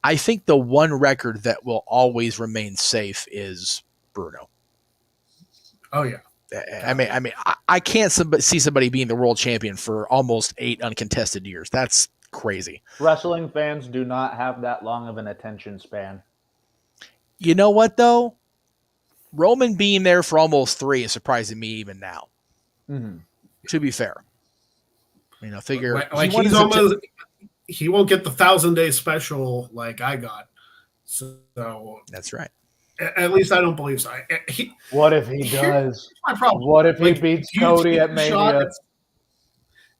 I think the one record that will always remain safe is Bruno. Oh yeah. I can't see somebody being the world champion for almost 8 uncontested years. That's crazy. Wrestling fans do not have that long of an attention span. You know what though? Roman being there for almost 3 is surprising me even now. Mm-hmm. To be fair, figure he won't get the 1,000-day special like I got. So that's right. At least I don't believe so. What if he does? My problem. What if he beats Cody at Mania?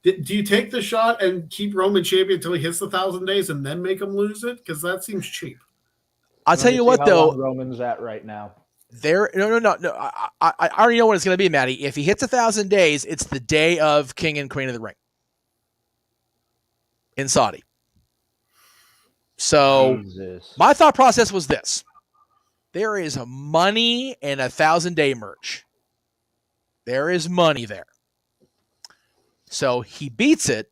Do you take the shot and keep Roman champion until he hits the 1,000 days and then make him lose it? Because that seems cheap. I'll tell you what, though. Roman's at right now. No. I already know what it's going to be, Matty. If he hits 1,000 days, it's the day of King and Queen of the Ring in Saudi. So my thought process was this. There is money in 1,000-day merch. There is money there. So he beats it.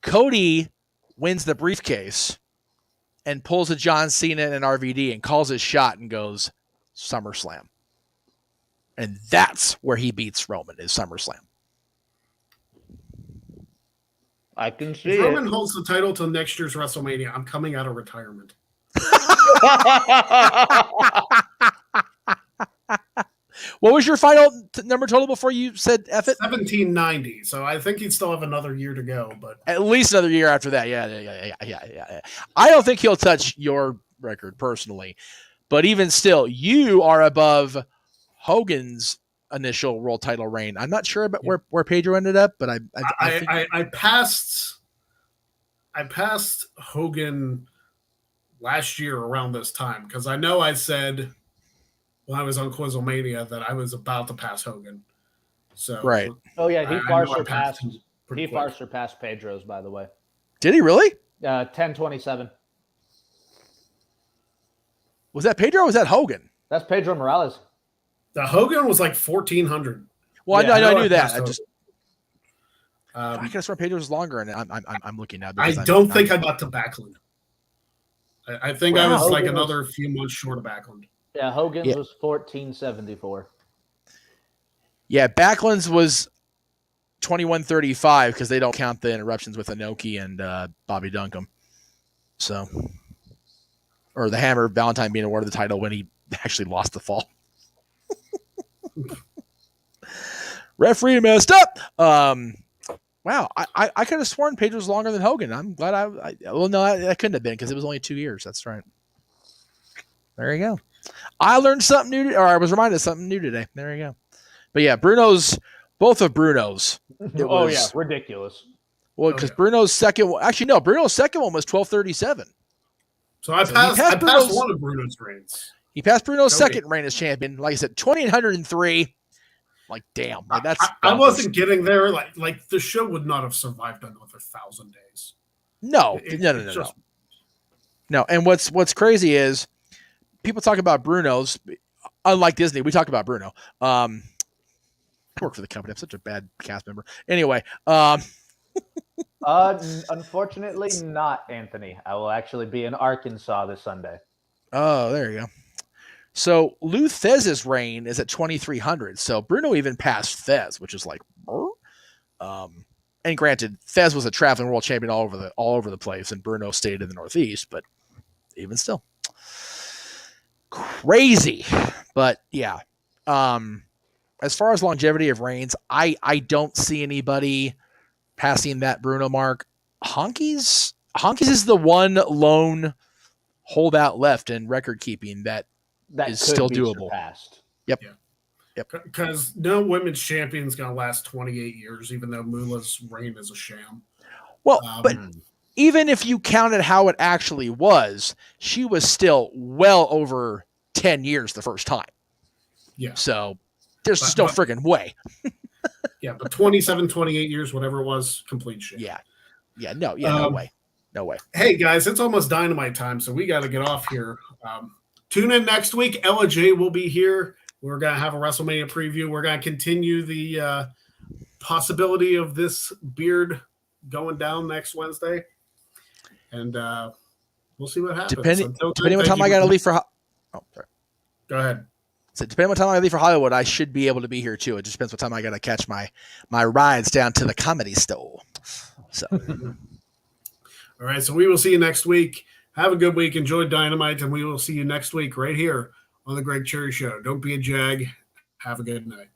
Cody wins the briefcase and pulls a John Cena and an RVD and calls his shot and goes SummerSlam. And that's where he beats Roman, is SummerSlam. I can see if Roman holds the title till next year's WrestleMania, I'm coming out of retirement. What was your final number total before you said F it? 1790. So I think he'd still have another year to go, but at least another year after that. Yeah. I don't think he'll touch your record personally, but even still, you are above Hogan's initial world title reign. I'm not sure about where Pedro ended up, but I passed Hogan last year around this time because I know I said when I was on Quizlemania that I was about to pass Hogan. So right. Oh yeah, he far surpassed Pedro's, by the way. Did he really? 1027. Was that Pedro or was that Hogan? That's Pedro Morales. The Hogan was like 1,400. Well, yeah, I knew that. I just I could have sworn Pedro was longer, and I'm looking now. I don't think I got to Backlund. I think I was like another few months short of Backlund. Yeah, Hogan's was 1474. Yeah, Backlund's was 2135 because they don't count the interruptions with Inoki and Bobby Duncombe. So, or the Hammer Valentine being awarded the title when he actually lost the fall. Referee messed up. Wow, I could have sworn Pedro was longer than Hogan. I'm glad that couldn't have been because it was only 2 years. That's right. There you go. I learned something new, or I was reminded of something new today. There you go. But yeah, both of Bruno's. Ridiculous. Well, because Bruno's second one, actually no, Bruno's second one was 1237. So I passed one of Bruno's reigns. He passed Bruno's second reign as champion. Like I said, 2,803. Like, damn. Like that's I wasn't getting there. Like the show would not have survived another 1,000 days. No. No. And what's crazy is people talk about Bruno's. Unlike Disney, we talk about Bruno. I work for the company. I'm such a bad cast member. Anyway. Unfortunately not, Anthony. I will actually be in Arkansas this Sunday. Oh, there you go. So Lou Thesz's reign is at 2,300. So Bruno even passed Thez, which is like, and granted, Thez was a traveling world champion all over the place, and Bruno stayed in the Northeast. But even still, crazy. But yeah, as far as longevity of reigns, I don't see anybody passing that Bruno mark. Honky's is the one lone holdout left in record keeping that is still doable. Surpassed. Yep. Because no women's champion's going to last 28 years, even though Moolah's reign is a sham. Well, but even if you counted how it actually was, she was still well over 10 years the first time. Yeah. So there's just no freaking way. Yeah, but 27, 28 years, whatever it was, complete shit. Yeah. Yeah, no way. No way. Hey, guys, it's almost Dynamite time, so we got to get off here. Tune in next week. Ella J will be here. We're going to have a WrestleMania preview. We're going to continue the possibility of this beard going down next Wednesday. And we'll see what happens. Depending Until on then, time thank I you got to for- leave for. Oh, sorry. Go ahead. So depending on time I leave for Hollywood, I should be able to be here too. It just depends what time I got to catch my rides down to the Comedy Store. So, All right, so we will see you next week. Have a good week. Enjoy Dynamite, and we will see you next week right here on the Greg Cherry Show. Don't be a jag. Have a good night.